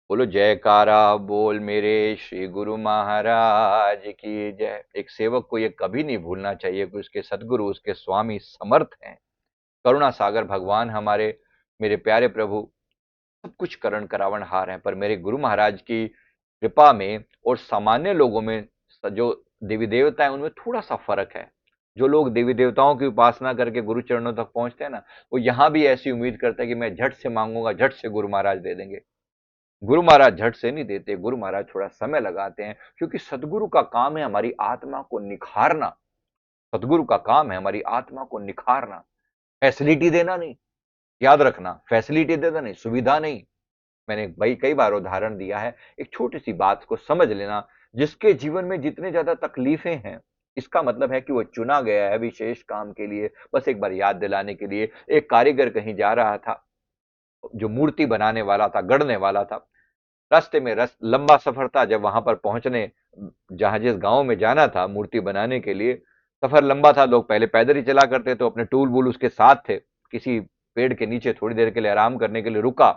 बोलो जयकारा बोल मेरे श्री गुरु महाराज की जय। एक सेवक को ये कभी नहीं भूलना चाहिए कि उसके सदगुरु, उसके स्वामी समर्थ हैं, करुणा सागर भगवान हमारे, मेरे प्यारे प्रभु सब कुछ करण करावण हार हैं। पर मेरे गुरु महाराज की कृपा में और सामान्य लोगों में जो देवी देवता है उनमें थोड़ा सा फर्क है। जो लोग देवी देवताओं की उपासना करके गुरु चरणों तक पहुंचते हैं ना, वो यहां भी ऐसी उम्मीद करते हैं कि मैं झट से मांगूंगा, झट से गुरु महाराज दे देंगे। गुरु महाराज झट से नहीं देते, गुरु महाराज थोड़ा समय लगाते हैं, क्योंकि सदगुरु का काम है हमारी आत्मा को निखारना। सदगुरु का काम है हमारी आत्मा को निखारना, फैसिलिटी देना नहीं। याद रखना, फैसिलिटी देना नहीं, सुविधा नहीं। मैंने भाई कई बार उदाहरण दिया है, एक छोटी सी बात को समझ लेना। जिसके जीवन में जितने ज्यादा तकलीफें हैं, इसका मतलब है कि वो चुना गया है विशेष काम के लिए। बस एक बार याद दिलाने के लिए, एक कारीगर कहीं जा रहा था, जो मूर्ति बनाने वाला था, गढ़ने वाला था। रास्ते में लंबा सफर था। जब वहां पर पहुंचने, जहां जिस गांव में जाना था मूर्ति बनाने के लिए, सफर लंबा था। लोग पहले पैदल ही चला करते, तो अपने टूल वूल उसके साथ थे। किसी पेड़ के नीचे थोड़ी देर के लिए आराम करने के लिए रुका,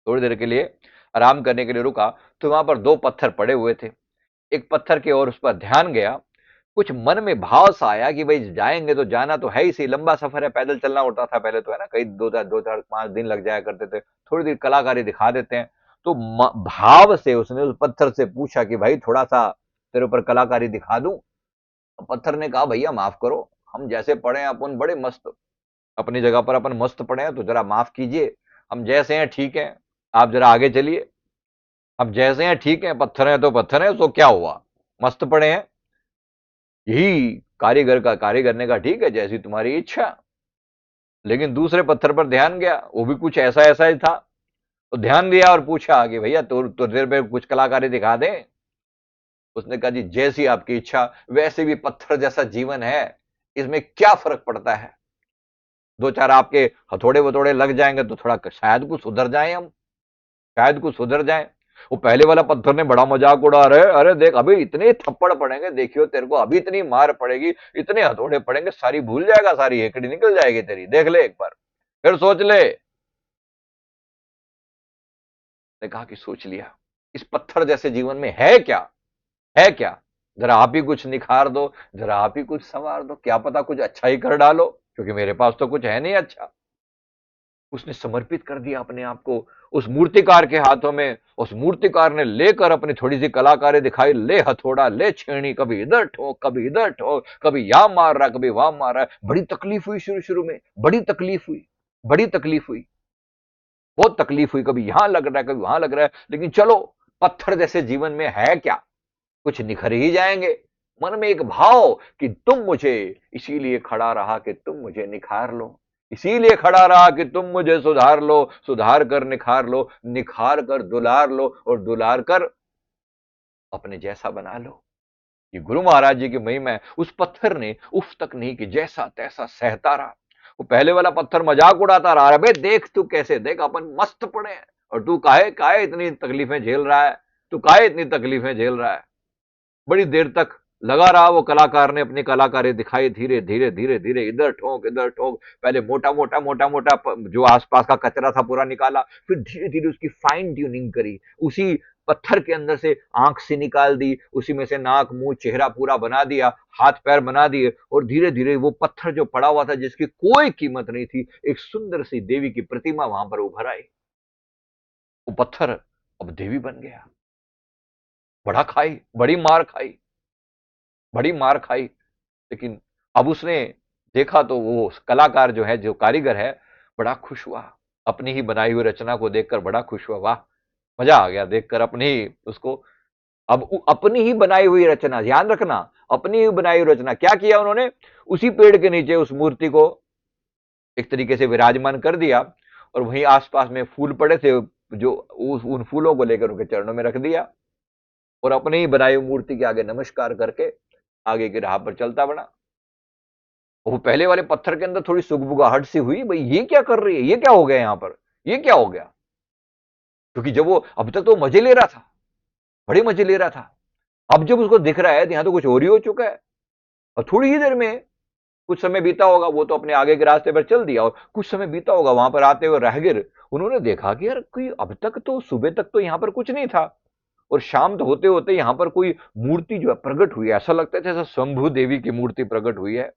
थोड़ी देर के लिए आराम करने के लिए रुका, तो वहां पर दो पत्थर पड़े हुए थे। एक पत्थर की ओर उस पर ध्यान गया। कुछ मन में भाव सा आया कि भाई जाएंगे तो जाना तो है ही, सही लंबा सफर है, पैदल चलना होता था पहले तो, है ना, कई दो चार 5 दिन लग जाया करते थे। थोड़ी देर कलाकारी दिखा देते हैं। तो भाव से उसने उस पत्थर से पूछा कि भाई थोड़ा सा तेरे ऊपर कलाकारी दिखा दूं। पत्थर ने कहा भैया माफ करो, हम जैसे पड़े हैं अपन बड़े मस्त, अपनी जगह पर अपन मस्त पड़े हैं, तो जरा माफ कीजिए। हम जैसे हैं ठीक है, आप जरा आगे चलिए। हम जैसे हैं ठीक है, पत्थर है तो पत्थर है, तो क्या हुआ, मस्त पड़े हैं। यही कारीगर ने कहा ठीक है, जैसी तुम्हारी इच्छा। लेकिन दूसरे पत्थर पर ध्यान गया, वो भी कुछ ऐसा ऐसा ही था। तो ध्यान दिया और पूछा कि भैया तो देर में कुछ कलाकारी दिखा दे। उसने कहा जी जैसी आपकी इच्छा। वैसे भी पत्थर जैसा जीवन है, इसमें क्या फर्क पड़ता है। दो चार आपके हथौड़े वथौड़े लग जाएंगे तो थोड़ा शायद कुछ सुधर जाए हम, शायद कुछ सुधर जाए। वो पहले वाला पत्थर ने बड़ा मजाक उड़ा रहे, अरे देख अभी इतने थप्पड़ पड़ेंगे, देखियो तेरे को अभी इतनी मार पड़ेगी, इतने हथौड़े पड़ेंगे, सारी भूल जाएगा, सारी हेकड़ी निकल जाएगी तेरी, देख ले एक बार, फिर सोच ले। ने कहा कि सोच लिया, इस पत्थर जैसे जीवन में है क्या, है क्या। जरा आप ही कुछ निखार दो, जरा आप ही कुछ संवार दो, क्या पता कुछ अच्छा ही कर डालो, क्योंकि मेरे पास तो कुछ है नहीं अच्छा। उसने समर्पित कर दिया अपने आप को उस मूर्तिकार के हाथों में। उस मूर्तिकार ने लेकर अपनी थोड़ी सी कलाकारी दिखाई, ले हथौड़ा, ले छेनी, कभी इधर ठोक, कभी इधर ठोक, कभी यहां मार रहा, कभी वहां मार रहा है। बड़ी तकलीफ हुई शुरू शुरू में, बड़ी तकलीफ हुई, बड़ी तकलीफ हुई, बहुत तकलीफ हुई। कभी यहां लग रहा है, कभी वहां लग रहा है, लेकिन चलो, पत्थर जैसे जीवन में है क्या, कुछ निखर ही जाएंगे। मन में एक भाव कि तुम मुझे, इसीलिए खड़ा रहा कि तुम मुझे निखार लो, इसीलिए खड़ा रहा कि तुम मुझे सुधार लो, सुधार कर निखार लो, निखार कर दुलार लो, और दुलार कर अपने जैसा बना लो। ये गुरु महाराज जी की महिमा है। उस पत्थर ने उफ तक नहीं कि जैसा तैसा सहता रहा। वो पहले वाला पत्थर मजाक उड़ाता रहा, अबे देख तू कैसे, देख अपन मस्त पड़े हैं, और तू काहे काहे इतनी तकलीफें झेल रहा है, तू काहे इतनी तकलीफें झेल रहा है। बड़ी देर तक लगा रहा वो कलाकार ने अपनी कलाकारी दिखाई, धीरे धीरे धीरे धीरे, इधर ठोक इधर ठोक। पहले मोटा मोटा मोटा मोटा जो आसपास का कचरा था पूरा निकाला, फिर धीरे धीरे उसकी फाइन ट्यूनिंग करी। उसी पत्थर के अंदर से आंख से निकाल दी, उसी में से नाक मुंह चेहरा पूरा बना दिया, हाथ पैर बना दिए, और धीरे धीरे वो पत्थर जो पड़ा हुआ था जिसकी कोई कीमत नहीं थी, एक सुंदर सी देवी की प्रतिमा वहां पर उभर आई। वो पत्थर अब देवी बन गया। बड़ा खाई, बड़ी मार खाई, बड़ी मार खाई। लेकिन अब उसने देखा तो वो कलाकार जो है, जो कारीगर है, बड़ा खुश हुआ। अपनी ही बनाई हुई रचना को देखकर बड़ा खुश हुआ, वाह, मजा आ गया देखकर अपनी ही उसको। अब अपनी ही बनाई हुई रचना, ध्यान रखना, अपनी ही बनाई हुई रचना, क्या किया उन्होंने, उसी पेड़ के नीचे उस मूर्ति को एक तरीके से विराजमान कर दिया, और वहीं आसपास में फूल पड़े थे, जो उन फूलों को लेकर उनके चरणों में रख दिया, और अपनी ही बनाई हुई मूर्ति के आगे नमस्कार करके आगे की राह पर चलता बना। वो पहले वाले पत्थर के अंदर थोड़ी सुगबुगाहट सी हुई, भाई ये क्या कर रही है, ये क्या हो गया यहां पर, ये क्या हो गया। क्योंकि जब वो अब तक तो मजे ले रहा था, बड़े मजे ले रहा था, अब जब उसको दिख रहा है तो यहां तो कुछ और ही हो चुका है। और थोड़ी ही देर में कुछ समय बीता होगा, वो तो अपने आगे के रास्ते पर चल दिया, और कुछ समय बीता होगा, वहां पर आते हुए राहगीर उन्होंने देखा कि यार कोई अब तक तो सुबह तक तो यहां पर कुछ नहीं था, और शाम तो होते होते यहां पर कोई मूर्ति जो है प्रकट हुई है। ऐसा लगता है जैसे शंभु देवी की मूर्ति प्रकट हुई है,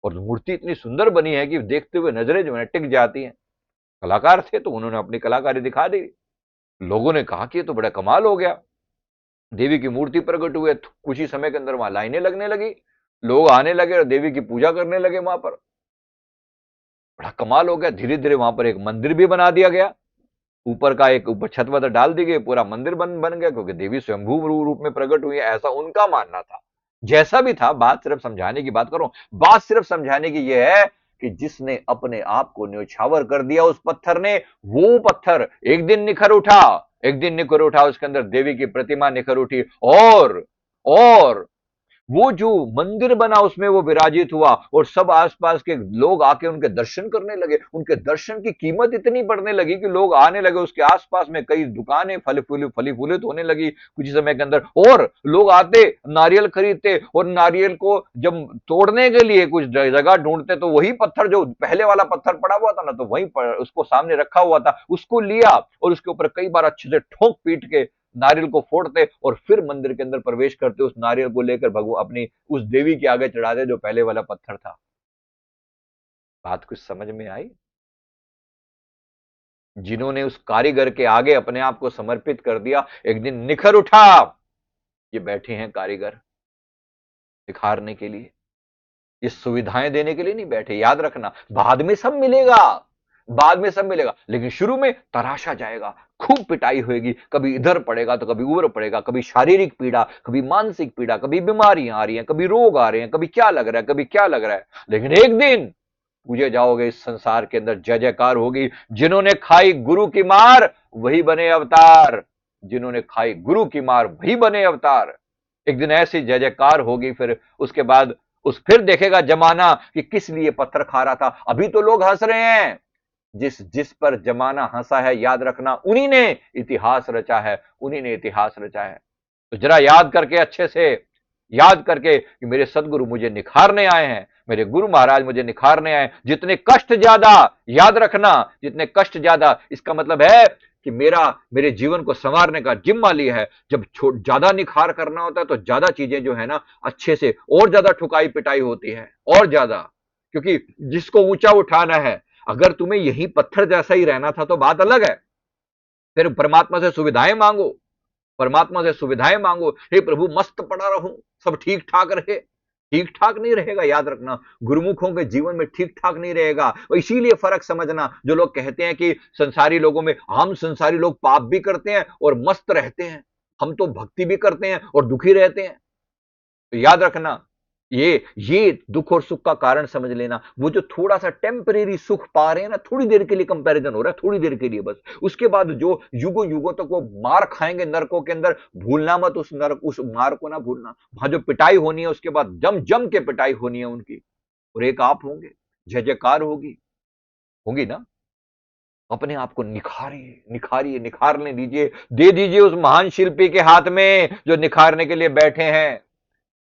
और मूर्ति इतनी सुंदर बनी है कि देखते हुए नजरें जो है टिक जाती हैं। कलाकार थे तो उन्होंने अपनी कलाकारी दिखा दी। लोगों ने कहा कि ये तो बड़ा कमाल हो गया, देवी की मूर्ति प्रकट हुई है। कुछ ही समय के अंदर वहां लाइनें लगने लगी, लोग आने लगे और देवी की पूजा करने लगे वहां पर। बड़ा कमाल हो गया। धीरे धीरे वहां पर एक मंदिर भी बना दिया गया, ऊपर का एक ऊपर छत वत डाल दी गई, पूरा मंदिर बन गया, क्योंकि देवी स्वयंभू रूप में प्रकट हुई है, ऐसा उनका मानना था। जैसा भी था, बात सिर्फ समझाने की बात करो, बात सिर्फ समझाने की यह है कि जिसने अपने आप को न्यौछावर कर दिया उस पत्थर ने, वो पत्थर एक दिन निखर उठा, एक दिन निखर उठा, उसके अंदर देवी की प्रतिमा निखर उठी, और वो जो मंदिर बना उसमें वो विराजित हुआ, और सब आसपास के लोग आके उनके दर्शन करने लगे। उनके दर्शन की कीमत इतनी बढ़ने लगी कि लोग आने लगे, उसके आसपास में कई दुकानें फली फूलित होने लगी कुछ समय के अंदर, और लोग आते नारियल खरीदते, और नारियल को जब तोड़ने के लिए कुछ जगह ढूंढते तो वही पत्थर, जो पहले वाला पत्थर पड़ा हुआ था ना, तो वहीं पर उसको सामने रखा हुआ था, उसको लिया और उसके ऊपर कई बार अच्छे से ठोक पीट के नारियल को फोड़ते, और फिर मंदिर के अंदर प्रवेश करते, उस नारियल को लेकर भगवान अपनी उस देवी के आगे चढ़ाते जो पहले वाला पत्थर था। बात कुछ समझ में आई? जिन्होंने उस कारीगर के आगे अपने आप को समर्पित कर दिया, एक दिन निखर उठा। ये बैठे हैं कारीगर निखारने के लिए, ये सुविधाएं देने के लिए नहीं बैठे। याद रखना, बाद में सब मिलेगा, बाद में सब मिलेगा, लेकिन शुरू में तराशा जाएगा, खूब पिटाई होगी, कभी इधर पड़ेगा तो कभी उधर पड़ेगा, कभी शारीरिक पीड़ा, कभी मानसिक पीड़ा, कभी बीमारियां आ रही हैं, कभी रोग आ रहे हैं, कभी क्या लग रहा है, कभी क्या लग रहा है, लेकिन एक दिन पूजे जाओगे, इस संसार के अंदर जय जयकार होगी। जिन्होंने खाई गुरु की मार वही बने अवतार, जिन्होंने खाई गुरु की मार वही बने अवतार। एक दिन ऐसी जय जयकार होगी, फिर उसके बाद फिर देखेगा जमाना कि किस लिए पत्थर खा रहा था। अभी तो लोग हंस रहे हैं, जिस जिस पर जमाना हंसा है, याद रखना उन्हीं ने इतिहास रचा है, उन्हीं ने इतिहास रचा है। तो जरा याद करके, अच्छे से याद करके कि मेरे सदगुरु मुझे निखारने आए हैं, मेरे गुरु महाराज मुझे निखारने आए। जितने कष्ट ज्यादा, याद रखना, जितने कष्ट ज्यादा, इसका मतलब है कि मेरे जीवन को संवारने का जिम्मा लिया है। जब ज्यादा निखार करना होता है तो ज्यादा चीजें जो है ना अच्छे से और ज्यादा ठुकाई पिटाई होती है, और ज्यादा, क्योंकि जिसको ऊंचा उठाना है, अगर तुम्हें यही पत्थर जैसा ही रहना था तो बात अलग है, फिर परमात्मा से सुविधाएं मांगो, परमात्मा से सुविधाएं मांगो। हे प्रभु मस्त पड़ा रहूं, सब ठीक ठाक रहे। ठीक ठाक नहीं रहेगा, याद रखना, गुरुमुखों के जीवन में ठीक ठाक नहीं रहेगा। और इसीलिए फर्क समझना, जो लोग कहते हैं कि संसारी लोगों में, हम संसारी लोग पाप भी करते हैं और मस्त रहते हैं, हम तो भक्ति भी करते हैं और दुखी रहते हैं। तो याद रखना, ये दुख और सुख का कारण समझ लेना। वो जो थोड़ा सा टेम्परेरी सुख पा रहे हैं ना, थोड़ी देर के लिए कंपैरिजन हो रहा है, थोड़ी देर के लिए बस, उसके बाद जो युगों युगों तक वो मार खाएंगे नरकों के अंदर, भूलना मत उस नरक, उस मार को ना भूलना। वहां जो पिटाई होनी है उसके बाद जम जम के पिटाई होनी है उनकी, और एक आप होंगे, जय जयकार होगी, होगी ना। अपने आप को निखारिए, निखारिए, निखारने दीजिए, दे दीजिए उस महान शिल्पी के हाथ में जो निखारने के लिए बैठे हैं।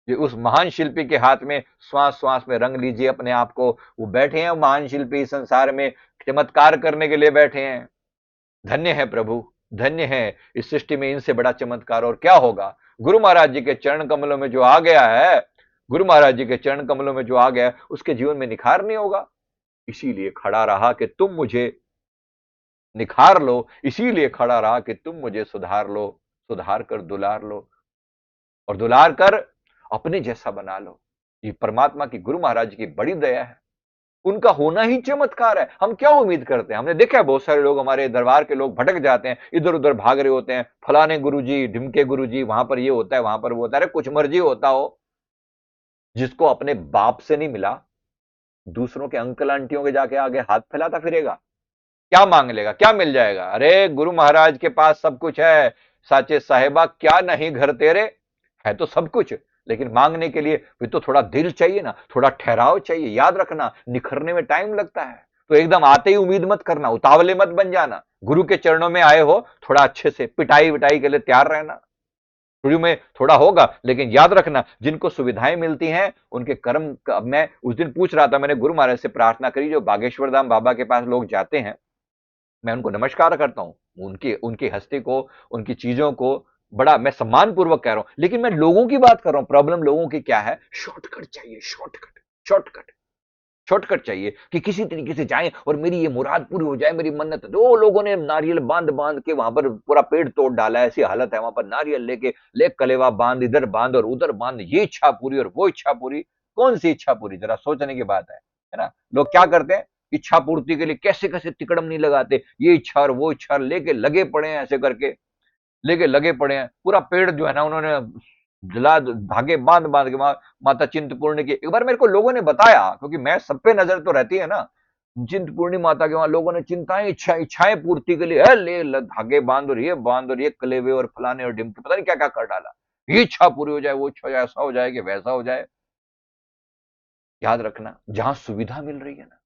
ये उस महान शिल्पी के हाथ में श्वास श्वास में रंग लीजिए अपने आप को। वो बैठे हैं महान शिल्पी, संसार में चमत्कार करने के लिए बैठे हैं। धन्य है प्रभु, धन्य है, इस सृष्टि में इनसे बड़ा चमत्कार और क्या होगा। गुरु महाराज जी के चरण कमलों में जो आ गया है, गुरु महाराज जी के चरण कमलों में जो आ गया है, उसके जीवन में निखार नहीं होगा। इसीलिए खड़ा रहा कि तुम मुझे निखार लो, इसीलिए खड़ा रहा कि तुम मुझे सुधार लो, सुधार कर दुलार लो, और दुलार कर अपने जैसा बना लो। ये परमात्मा की, गुरु महाराज की बड़ी दया है, उनका होना ही चमत्कार है। हम क्या उम्मीद करते हैं? हमने देखा है बहुत सारे लोग, हमारे दरबार के लोग भटक जाते हैं, इधर उधर भाग रहे होते हैं, फलाने गुरुजी, ढिमके गुरुजी, वहां पर ये होता है, वहां पर वो होता है। अरे कुछ मर्जी होता हो, जिसको अपने बाप से नहीं मिला, दूसरों के अंकल आंटियों के जाके आगे हाथ फैलाता फिरेगा, क्या मांग लेगा, क्या मिल जाएगा? अरे गुरु महाराज के पास सब कुछ है, साचे साहेबा क्या नहीं घर तेरे, है तो सब कुछ, लेकिन मांगने के लिए भी तो थोड़ा दिल चाहिए ना, थोड़ा ठहराव चाहिए। याद रखना, निखरने में टाइम लगता है, तो एकदम आते ही उम्मीद मत करना, उतावले मत बन जाना। गुरु के चरणों में आए हो, थोड़ा अच्छे से पिटाई विटाई के लिए तैयार रहना। शुरू में थोड़ा होगा, लेकिन याद रखना जिनको सुविधाएं मिलती हैं उनके कर्म का, मैं उस दिन पूछ रहा था, मैंने गुरु महाराज से प्रार्थना करी, जो बागेश्वर धाम बाबा के पास लोग जाते हैं, मैं उनको नमस्कार करता हूं, उनकी उनकी हस्ती को, उनकी चीजों को बड़ा मैं सम्मान पूर्वक कह रहा हूं, लेकिन मैं लोगों की बात कर रहा हूं। प्रॉब्लम लोगों की क्या है? शॉर्टकट चाहिए, शॉर्टकट, शॉर्टकट, शॉर्टकट चाहिए कि किसी तरीके से जाएं और मेरी ये मुराद पूरी हो जाए, मेरी मन्नत। दो लोगों ने नारियल बांध बांध के वहां पर पूरा पेड़ तोड़ डाला, ऐसी हालत है वहां पर, नारियल लेके ले कलेवा बांध, इधर बांध और उधर बांध, ये इच्छा पूरी और वो इच्छा पूरी। कौन सी इच्छा पूरी? जरा सोचने की बात है ना। लोग क्या करते हैं, इच्छा पूर्ति के लिए कैसे कैसे तिकड़म नहीं लगाते, ये इच्छा और वो इच्छा लेके लगे पड़े हैं, ऐसे करके लेके लगे पड़े हैं। पूरा पेड़ जो है ना उन्होंने जला, धागे बांध बांध के माता चिंतपूर्णी की, एक बार मेरे को लोगों ने बताया, क्योंकि मैं सब पे नजर तो रहती है ना, चिंतपूर्णी माता के वहां लोगों ने चिंताएं, इच्छाएं पूर्ति के लिए धागे बांध और ये कलेवे और फलाने और ढिमके, पता नहीं क्या क्या कर डाला, ये इच्छा पूरी हो जाए, वो इच्छा ऐसा हो जाए कि वैसा हो जाए। याद रखना, जहां सुविधा मिल रही है ना,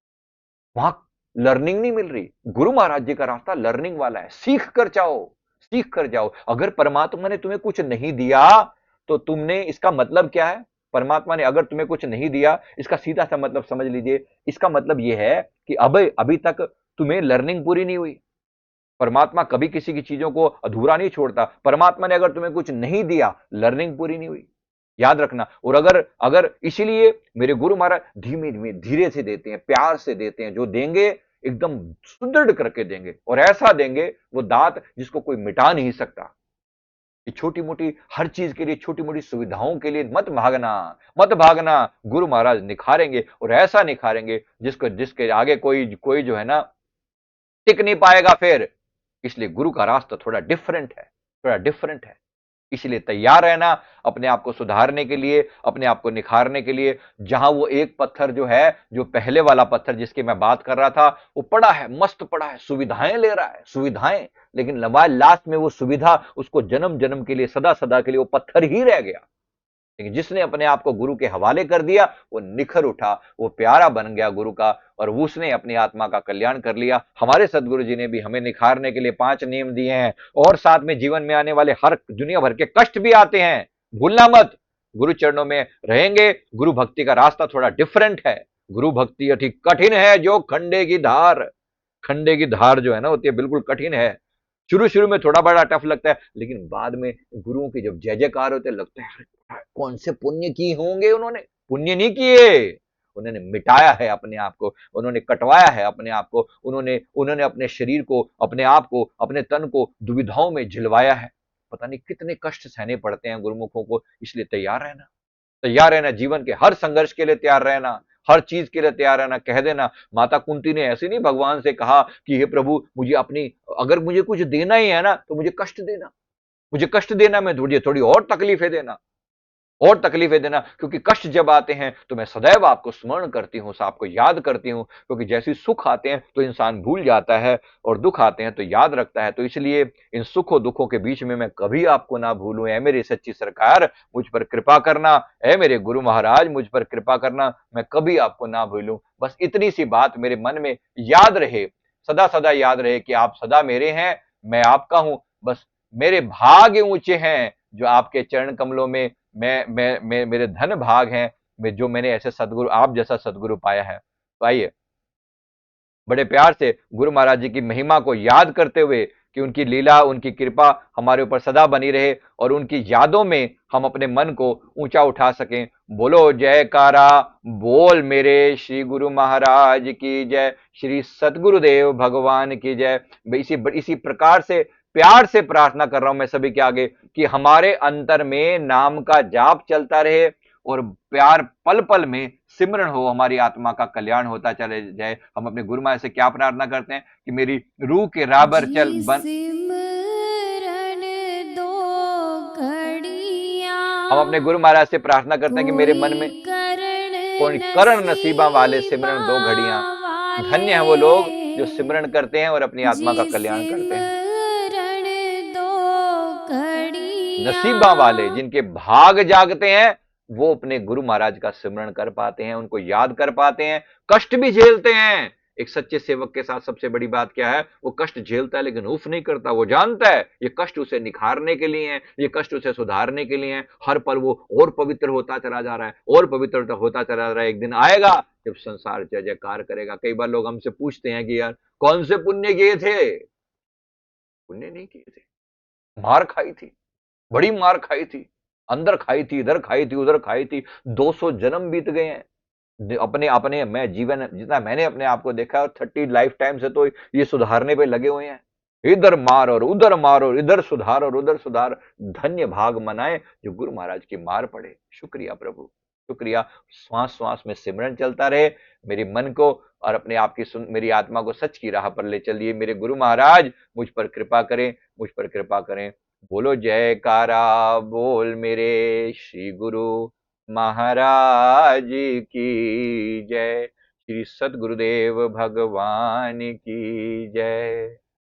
वहां लर्निंग नहीं मिल रही। गुरु महाराज जी का रास्ता लर्निंग वाला है, सीख कर जाओ, सीख कर जाओ। अगर परमात्मा ने तुम्हें कुछ नहीं दिया तो तुमने, इसका मतलब क्या है? परमात्मा ने अगर तुम्हें कुछ नहीं दिया, इसका सीधा सा मतलब समझ लीजिए, इसका मतलब यह है कि अब अभी तक तुम्हें लर्निंग पूरी नहीं हुई। परमात्मा कभी किसी की चीजों को अधूरा नहीं छोड़ता। परमात्मा ने अगर तुम्हें कुछ नहीं दिया, लर्निंग पूरी नहीं हुई, याद रखना। और अगर अगर इसीलिए मेरे गुरु महाराज धीमे धीमे धीरे से देते हैं, प्यार से देते हैं, जो देंगे एकदम सुदृढ़ करके देंगे, और ऐसा देंगे वो दात जिसको कोई मिटा नहीं सकता। ये छोटी मोटी हर चीज के लिए, छोटी मोटी सुविधाओं के लिए मत भागना, मत भागना। गुरु महाराज निखारेंगे, और ऐसा निखारेंगे जिसको, जिसके आगे कोई कोई जो है ना टिक नहीं पाएगा फिर। इसलिए गुरु का रास्ता थोड़ा डिफरेंट है, थोड़ा डिफरेंट है। इसलिए तैयार रहना अपने आप को सुधारने के लिए, अपने आप को निखारने के लिए। जहां वो एक पत्थर जो है, जो पहले वाला पत्थर जिसकी मैं बात कर रहा था, वो पड़ा है, मस्त पड़ा है, सुविधाएं ले रहा है, सुविधाएं, लेकिन लंबा लास्ट में वो सुविधा उसको जन्म जन्म के लिए, सदा सदा के लिए वो पत्थर ही रह गया। लेकिन जिसने अपने आप को गुरु के हवाले कर दिया, वो निखर उठा, वो प्यारा बन गया गुरु का, और उसने अपनी आत्मा का कल्याण कर लिया। हमारे सदगुरु जी ने भी हमें निखारने के लिए 5 नियम दिए हैं, और साथ में जीवन में आने वाले हर दुनिया भर के कष्ट भी आते हैं, भूलना मत। गुरु चरणों में रहेंगे। गुरु भक्ति का रास्ता थोड़ा डिफरेंट है। गुरु भक्ति अति कठिन है जो खंडे की धार, खंडे की धार जो है ना होती है, बिल्कुल कठिन है। शुरू शुरू में थोड़ा बड़ा टफ लगता है, लेकिन बाद में गुरुओं के जब जय जयकार होते लगता है कौन से पुण्य किए होंगे उन्होंने। पुण्य नहीं किए, उन्होंने मिटाया है अपने आप को, उन्होंने कटवाया है अपने आप को, उन्होंने उन्होंने अपने शरीर को, अपने आप को, अपने तन को दुविधाओं में झिलवाया है। पता नहीं कितने कष्ट सहने पड़ते हैं गुरुमुखों को। इसलिए तैयार रहना, तैयार रहना, जीवन के हर संघर्ष के लिए तैयार रहना, हर चीज के लिए तैयार रहना। कह देना, माता कुंती ने ऐसे नहीं भगवान से कहा कि हे प्रभु मुझे अपनी, अगर मुझे कुछ देना ही है ना तो मुझे कष्ट देना, मुझे कष्ट देना, मैं मुझे थोड़ी और तकलीफें देना, और तकलीफें देना। क्योंकि कष्ट जब आते हैं तो मैं सदैव आपको स्मरण करती हूं, आपको याद करती हूं। क्योंकि जैसे सुख आते हैं तो इंसान भूल जाता है, और दुख आते हैं तो याद रखता है। तो इसलिए इन सुखों दुखों के बीच में मैं कभी आपको ना भूलूं। ऐ मेरी सच्ची सरकार मुझ पर कृपा करना, ऐ मेरे गुरु महाराज मुझ पर कृपा करना, मैं कभी आपको ना भूलूं। बस इतनी सी बात मेरे मन में याद रहे, सदा सदा याद रहे कि आप सदा मेरे हैं, मैं आपका हूं। बस मेरे भाग्य ऊंचे हैं जो आपके चरण कमलों में, मैं मेरे धन भाग हैं, मैं जो मैंने ऐसे सदगुरु, आप जैसा सदगुरु पाया है। तो आइए बड़े प्यार से गुरु महाराज जी की महिमा को याद करते हुए, कि उनकी लीला, उनकी कृपा हमारे ऊपर सदा बनी रहे, और उनकी यादों में हम अपने मन को ऊंचा उठा सकें। बोलो जयकारा, बोल मेरे श्री गुरु महाराज की जय, श्री सतगुरुदेव भगवान की जय। इसी प्रकार से प्यार से प्रार्थना कर रहा हूं मैं सभी के आगे, कि हमारे अंतर में नाम का जाप चलता रहे, और प्यार पल पल में सिमरण हो, हमारी आत्मा का कल्याण होता चले जाए। हम अपने गुरु महाराज से क्या प्रार्थना करते हैं कि मेरी रूह के राबर चल बन, हम अपने गुरु महाराज से प्रार्थना करते हैं कि मेरे मन में कोई करण नसीबा वाले सिमरण 2 घड़ियां। धन्य है वो लोग जो सिमरण करते हैं और अपनी आत्मा का कल्याण करते हैं। नसीबा वाले जिनके भाग जागते हैं, वो अपने गुरु महाराज का सिमरण कर पाते हैं, उनको याद कर पाते हैं, कष्ट भी झेलते हैं, एक सच्चे सेवक के साथ सबसे बड़ी बात क्या है, वो कष्ट झेलता है लेकिन उफ नहीं करता। वो जानता है ये कष्ट उसे निखारने के लिए है, ये कष्ट उसे सुधारने के लिए है। हर पल वो और पवित्र होता चला जा रहा है, और पवित्र होता चला जा रहा है। एक दिन आएगा जब संसार जय जयकार करेगा। कई बार लोग हमसे पूछते हैं कि यार कौन से पुण्य किए थे? पुण्य नहीं किए थे, मार खाई थी, बड़ी मार खाई थी, अंदर खाई थी, इधर खाई थी, उधर खाई थी। 200 जन्म बीत गए हैं अपने अपने मैं जीवन जितना मैंने अपने आप को देखा है, और 30 लाइफ टाइम से तो ये सुधारने पे लगे हुए हैं। इधर मार और उधर मार और इधर सुधार और उधर सुधार। धन्य भाग मनाए जो गुरु महाराज की मार पड़े। शुक्रिया प्रभु, शुक्रिया। श्वास श्वास में सिमरन चलता रहे। मेरे मन को और अपने आप की मेरी आत्मा को सच की राह पर ले चलिए। मेरे गुरु महाराज मुझ पर कृपा करें, मुझ पर कृपा करें। बोलो जयकारा बोल मेरे श्री गुरु महाराज की जय। श्री सद्गुरुदेव भगवान की जय।